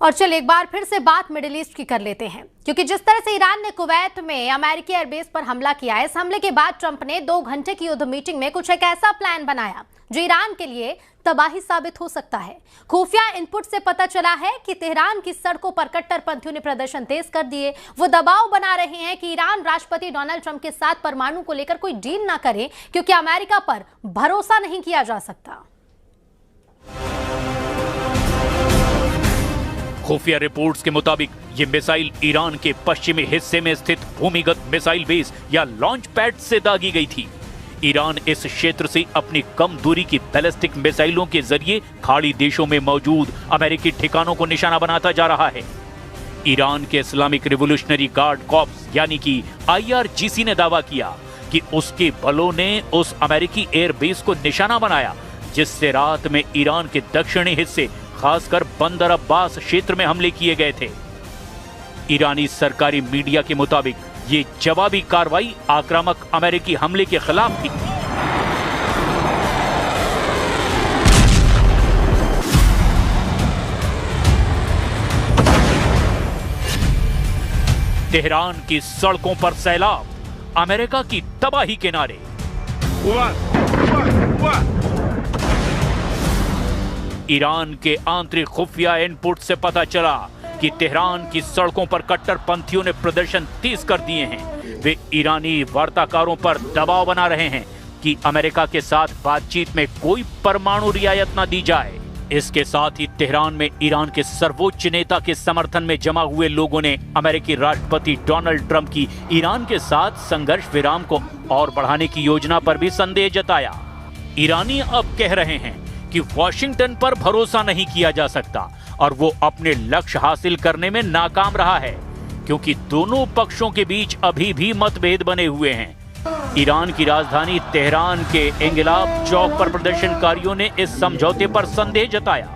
और चलिए एक बार फिर से बात मिडिल ईस्ट की कर लेते हैं, क्योंकि जिस तरह से ईरान ने कुवैत में अमेरिकी एयरबेस पर हमला किया है, इस हमले के बाद ट्रंप ने 2 घंटे की युद्ध मीटिंग में कुछ एक ऐसा प्लान बनाया जो ईरान के लिए तबाही साबित हो सकता है। खुफिया इनपुट से पता चला है कि तेहरान की सड़कों पर कट्टरपंथियों ने प्रदर्शन तेज कर दिए। वो दबाव बना रहे हैं कि ईरान राष्ट्रपति डोनाल्ड ट्रंप के साथ परमाणु को लेकर कोई डील ना करे, क्योंकि अमेरिका पर भरोसा नहीं किया जा सकता। खुफिया रिपोर्ट्स के मुताबिक ये मिसाइल ईरान के पश्चिमी हिस्से में स्थित भूमिगत मिसाइल बेस या लॉन्च पैड से दागी गई थी। ईरान इस क्षेत्र से अपनी कम दूरी की बैलिस्टिक मिसाइलों के जरिए खाड़ी देशों में मौजूद अमेरिकी ठिकानों को निशाना बनाता जा रहा है। ईरान के इस्लामिक रिवोल्यूशनरी गार्ड कॉर्प्स यानी कि IRGC ने दावा किया कि उसके बलों ने उस अमेरिकी एयरबेस को निशाना बनाया, जिससे रात में ईरान के दक्षिणी हिस्से खासकर बंदर अब्बास क्षेत्र में हमले किए गए थे। ईरानी सरकारी मीडिया के मुताबिक ये जवाबी कार्रवाई आक्रामक अमेरिकी हमले के खिलाफ थी। तेहरान की सड़कों पर सैलाब, अमेरिका की तबाही के नारे। ईरान के आंतरिक खुफिया इनपुट से पता चला कि तेहरान की सड़कों पर कट्टरपंथियों ने प्रदर्शन तेज कर दिए हैं। वे ईरानी वार्ताकारों पर दबाव बना रहे हैं कि अमेरिका के साथ बातचीत में कोई परमाणु रियायत न दी जाए। इसके साथ ही तेहरान में ईरान के सर्वोच्च नेता के समर्थन में जमा हुए लोगों ने अमेरिकी राष्ट्रपति डोनाल्ड ट्रंप की ईरान के साथ संघर्ष विराम को और बढ़ाने की योजना पर भी संदेह जताया। ईरानी अब कह रहे हैं कि वॉशिंगटन पर भरोसा नहीं किया जा सकता और वो अपने लक्ष्य हासिल करने में नाकाम रहा है, क्योंकि दोनों पक्षों के बीच अभी भी मतभेद बने हुए हैं। ईरान की राजधानी तेहरान के इंगिलाब चौक पर प्रदर्शनकारियों ने इस समझौते पर संदेह जताया।